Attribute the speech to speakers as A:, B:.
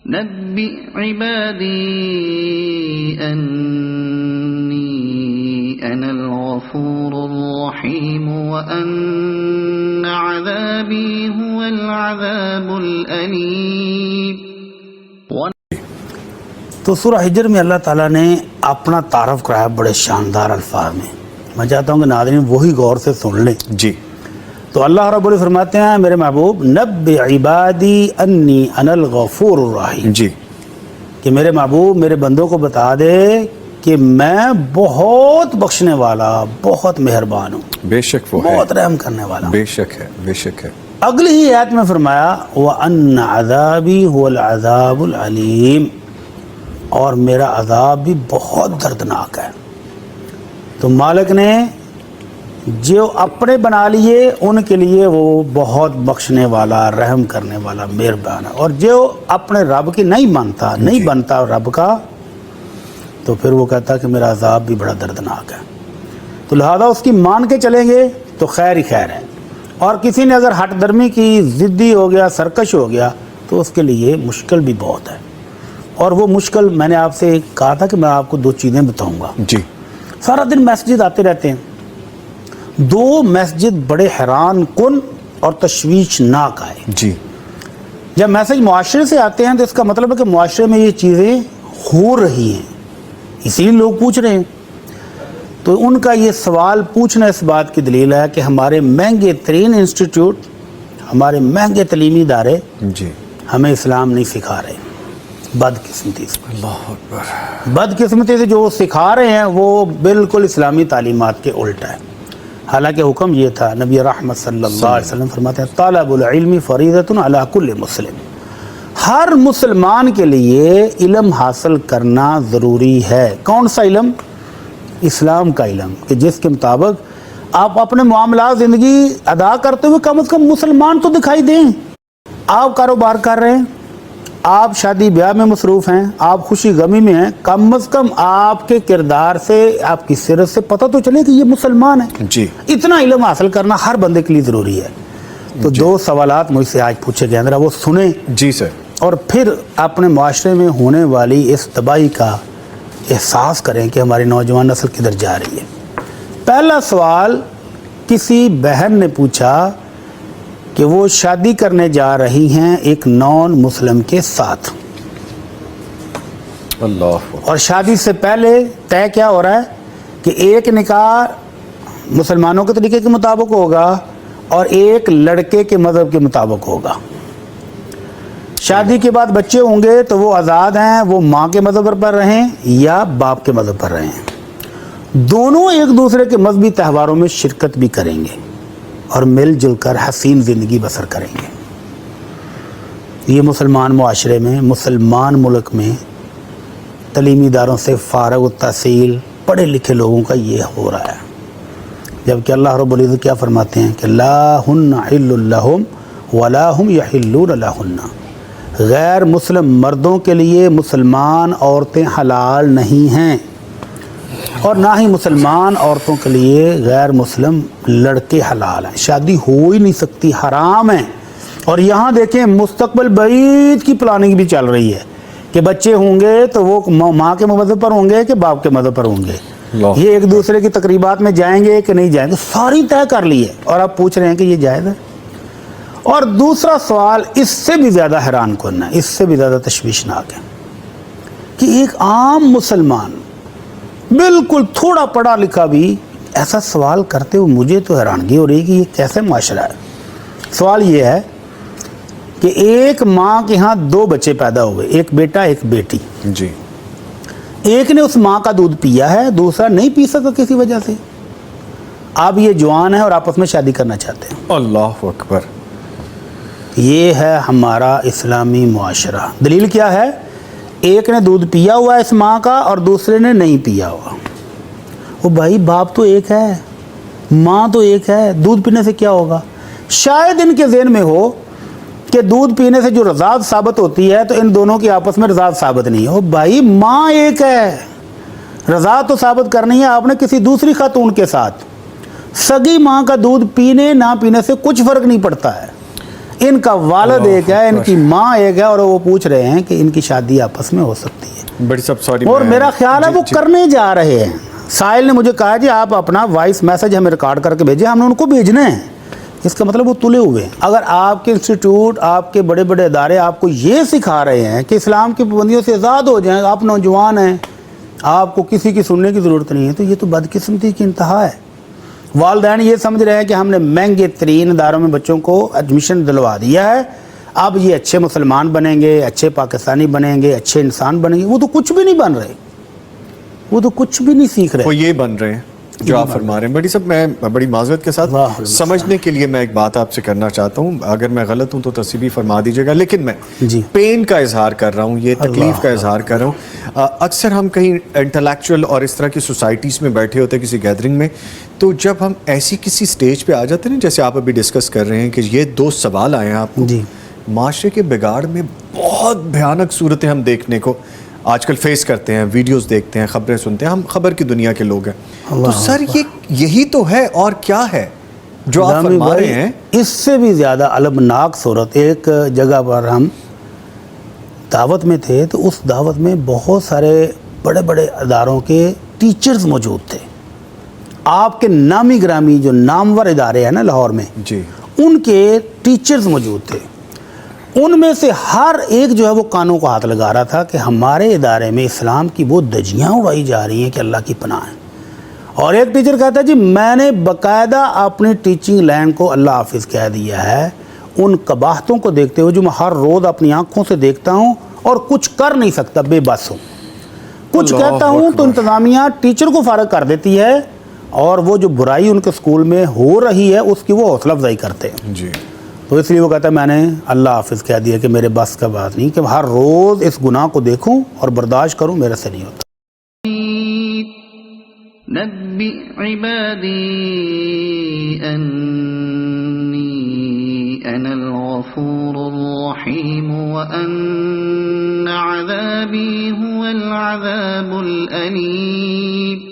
A: نبئ عبادی انی انا الغفور الرحیم وان عذابی هو العذاب الالیم.
B: تو سورہ حجر میں اللہ تعالیٰ نے اپنا تعارف کرایا بڑے شاندار الفاظ میں. میں چاہتا ہوں کہ ناظرین وہی غور سے سن لیں.
C: جی.
B: تو اللہ رب العزت فرماتے ہیں میرے محبوب نبئ عبادی انی انا الغفور الرحیم.
C: جی.
B: کہ میرے محبوب میرے بندوں کو بتا دے کہ میں بہت بخشنے والا بہت مہربان ہوں.
C: بے شک وہ ہے.
B: بہت رحم کرنے والا ہوں.
C: بے شک ہے. بے شک ہے.
B: اگلی ہی آیت میں فرمایا وَأَنَّ عَذَابِي هُوَ الْعَذَابُ الْعَلِيمُ، اور میرا عذاب بھی بہت دردناک ہے. تو مالک نے جو اپنے بنا لیے ان کے لیے وہ بہت بخشنے والا رحم کرنے والا مہربان ہے، اور جو اپنے رب کی نہیں مانتا نہیں بنتا رب کا تو پھر وہ کہتا کہ میرا عذاب بھی بڑا دردناک ہے. تو لہذا اس کی مان کے چلیں گے تو خیر ہی خیر ہے، اور کسی نے اگر ہٹ درمی کی ضدی ہو گیا سرکش ہو گیا تو اس کے لیے مشکل بھی بہت ہے. اور وہ مشکل میں نے آپ سے کہا تھا کہ میں آپ کو دو چیزیں بتاؤں گا.
C: جی.
B: سارا دن مسجد آتے رہتے ہیں، دو مسجد بڑے حیران کن اور تشویشناک آئے.
C: جی.
B: جب میسج معاشرے سے آتے ہیں تو اس کا مطلب ہے کہ معاشرے میں یہ چیزیں ہو رہی ہیں، اسی لیے لوگ پوچھ رہے ہیں. تو ان کا یہ سوال پوچھنا اس بات کی دلیل ہے کہ ہمارے مہنگے ترین انسٹیٹیوٹ، ہمارے مہنگے تعلیمی ادارے
C: جی
B: ہمیں اسلام نہیں سکھا رہے. بدقسمتی سے،
C: اللہ اکبر،
B: بدقسمتی سے جو سکھا رہے ہیں وہ بالکل اسلامی تعلیمات کے الٹا ہے. حالانکہ حکم یہ تھا، نبی رحمت صلی اللہ علیہ وسلم فرماتے ہیں طالب العلم فریضۃ علی کل مسلم، ہر مسلمان کے لیے علم حاصل کرنا ضروری ہے. کون سا علم؟ اسلام کا علم، کہ جس کے مطابق آپ اپنے معاملات زندگی ادا کرتے ہوئے کم از کم مسلمان تو دکھائی دیں. آپ کاروبار کر رہے ہیں، آپ شادی بیاہ میں مصروف ہیں، آپ خوشی غمی میں ہیں، کم از کم آپ کے کردار سے آپ کی سیرت سے پتہ تو چلے کہ یہ مسلمان ہے.
C: جی.
B: اتنا علم حاصل کرنا ہر بندے کے لیے ضروری ہے. تو دو سوالات مجھ سے آج پوچھے گئے، ذرا وہ سنیں.
C: جی سر.
B: اور پھر اپنے معاشرے میں ہونے والی اس تباہی کا احساس کریں کہ ہماری نوجوان نسل کدھر جا رہی ہے. پہلا سوال کسی بہن نے پوچھا کہ وہ شادی کرنے جا رہی ہیں ایک نان مسلم کے ساتھ،
C: اللہ،
B: اور شادی سے پہلے طے کیا ہو رہا ہے کہ ایک نکاح مسلمانوں کے طریقے کے مطابق ہوگا اور ایک لڑکے کے مذہب کے مطابق ہوگا. شادی کے بعد بچے ہوں گے تو وہ آزاد ہیں، وہ ماں کے مذہب پر رہیں یا باپ کے مذہب پر رہیں. دونوں ایک دوسرے کے مذہبی تہواروں میں شرکت بھی کریں گے اور مل جل کر حسین زندگی بسر کریں گے. یہ مسلمان معاشرے میں، مسلمان ملک میں تعلیمی اداروں سے فارغ التحصیل پڑھے لکھے لوگوں کا یہ ہو رہا ہے. جبکہ اللہ رب العزت کیا فرماتے ہیں کہ لا ہن حل لہم ولا ہم یحلون لہن، غیر مسلم مردوں کے لیے مسلمان عورتیں حلال نہیں ہیں، اور نہ ہی مسلمان عورتوں کے لیے غیر مسلم لڑکے حلال ہیں. شادی ہو ہی نہیں سکتی، حرام ہیں. اور یہاں دیکھیں مستقبل بعید کی پلاننگ بھی چل رہی ہے کہ بچے ہوں گے تو وہ ماں کے مذہب پر ہوں گے کہ باپ کے مذہب پر ہوں گے، یہ ایک دوسرے کی تقریبات میں جائیں گے کہ نہیں جائیں گے، ساری طے کر لی ہے اور آپ پوچھ رہے ہیں کہ یہ جائز ہے. اور دوسرا سوال اس سے بھی زیادہ حیران کن ہے، اس سے بھی زیادہ تشویشناک ہے کہ ایک عام مسلمان بالکل تھوڑا پڑھا لکھا بھی ایسا سوال کرتے ہوئے مجھے تو حیرانگی ہو رہی ہے کہ یہ کیسے معاشرہ ہے. سوال یہ ہے کہ ایک ماں کے ہاں دو بچے پیدا ہوئے، ایک بیٹا ایک بیٹی.
C: جی.
B: ایک نے اس ماں کا دودھ پیا ہے، دوسرا نہیں پی سکا کسی وجہ سے. اب یہ جوان ہے اور آپس میں شادی کرنا چاہتے ہیں.
C: اللہ اکبر.
B: یہ ہے ہمارا اسلامی معاشرہ. دلیل کیا ہے؟ ایک نے دودھ پیا ہوا ہے اس ماں کا اور دوسرے نے نہیں پیا ہوا. وہ بھائی باپ تو ایک ہے، ماں تو ایک ہے، دودھ پینے سے کیا ہوگا؟ شاید ان کے ذہن میں ہو کہ دودھ پینے سے جو رضاعت ثابت ہوتی ہے تو ان دونوں کی آپس میں رضاعت ثابت نہیں ہے. بھائی ماں ایک ہے، رضاعت تو ثابت کرنی ہے آپ نے کسی دوسری خاتون کے ساتھ. سگی ماں کا دودھ پینے نہ پینے سے کچھ فرق نہیں پڑتا ہے. ان کا والد
C: اللہ
B: ایک ہے، ان
C: اکبر۔
B: کی ماں ایک ہے، اور وہ پوچھ رہے ہیں کہ ان کی شادی آپس میں ہو سکتی ہے،
C: بڑی صاحب سوری،
B: اور میرا خیال ہے وہ کرنے جا رہے ہیں۔ سائل نے مجھے کہا جی آپ اپنا وائس میسج ہمیں ریکارڈ کر کے بھیجیں، ہم نے ان کو بھیجنا ہے، اس کا مطلب وہ تلے ہوئے ہیں۔ اگر آپ کے انسٹیٹیوٹ، آپ کے بڑے بڑے ادارے آپ کو یہ سکھا رہے ہیں کہ اسلام کی پابندیوں سے آزاد ہو جائیں، آپ نوجوان ہیں، آپ کو کسی کی سننے کی ضرورت نہیں ہے، تو یہ تو بدقسمتی کی انتہا ہے۔ والدین یہ سمجھ رہے ہیں کہ ہم نے مہنگے ترین اداروں میں بچوں کو ایڈمیشن دلوا دیا ہے، اب یہ اچھے مسلمان بنیں گے، اچھے پاکستانی بنیں گے، اچھے انسان بنیں گے۔ وہ تو کچھ بھی نہیں بن رہے، وہ تو کچھ بھی نہیں سیکھ
C: وہ
B: رہے۔
C: یہ بن رہے ہیں جو آپ فرما رہے ہیں۔ بڑی صاحب میں بڑی معذرت کے ساتھ
B: واہ اللہ،
C: سمجھنے کے لیے میں ایک بات آپ سے کرنا چاہتا ہوں، اگر میں غلط ہوں تو تصحیح فرما دیجیے گا، لیکن میں
B: جی
C: پین کا اظہار کر رہا ہوں، یہ تکلیف کا
B: اللہ
C: اظہار کر رہا ہوں۔ اکثر ہم کہیں انٹلیکچوئل اور اس طرح کی سوسائٹیز میں بیٹھے ہوتے ہیں کسی گیدرنگ میں، تو جب ہم ایسی کسی سٹیج پہ آ جاتے ہیں نا، جیسے آپ ابھی ڈسکس کر رہے ہیں کہ یہ دو سوال آئے ہیں آپ کو،
B: جی
C: معاشرے کے بگاڑ میں بہت بھیانک صورتیں ہم دیکھنے کو آج کل فیس کرتے ہیں، ویڈیوز دیکھتے ہیں، خبریں سنتے ہیں، ہم خبر کی دنیا کے لوگ ہیں، تو سر یہی تو ہے اور کیا ہے جو آپ
B: غلامی
C: فرما رہے
B: بھائی،
C: ہیں؟
B: اس سے بھی زیادہ المناک صورت، ایک جگہ پر ہم دعوت میں تھے، تو اس دعوت میں بہت سارے بڑے بڑے اداروں کے ٹیچرز موجود تھے، آپ کے نامی گرامی جو نامور ادارے ہیں نا لاہور میں،
C: جی
B: ان کے ٹیچرز موجود تھے۔ ان میں سے ہر ایک جو ہے وہ کانوں کو ہاتھ لگا رہا تھا کہ ہمارے ادارے میں اسلام کی وہ دجیاں اڑائی جا رہی ہیں کہ اللہ کی پناہ ہے۔ اور ایک ٹیچر کہتا ہے جی میں نے باقاعدہ اپنی ٹیچنگ لائن کو اللہ حافظ کہہ دیا ہے، ان قباحتوں کو دیکھتے ہوئے جو میں ہر روز اپنی آنکھوں سے دیکھتا ہوں اور کچھ کر نہیں سکتا، بے بس ہوں، کچھ
C: اللہ
B: کہتا ہوں تو
C: اکبر۔
B: انتظامیہ ٹیچر کو فارغ کر دیتی ہے، اور وہ جو برائی ان کے اسکول میں ہو رہی ہے اس کی وہ حوصلہ افزائی کرتے ہیں۔
C: جی
B: تو اس لیے وہ کہتا ہے میں نے اللہ حافظ کہہ دیا کہ میرے بس کا بات نہیں کہ ہر روز اس گناہ کو دیکھوں اور برداشت کروں، میرے سے نہیں ہوتا۔
A: نبئ عبادي أني أنا الغفور الرحيم وأن عذابي هو العذاب الأليم۔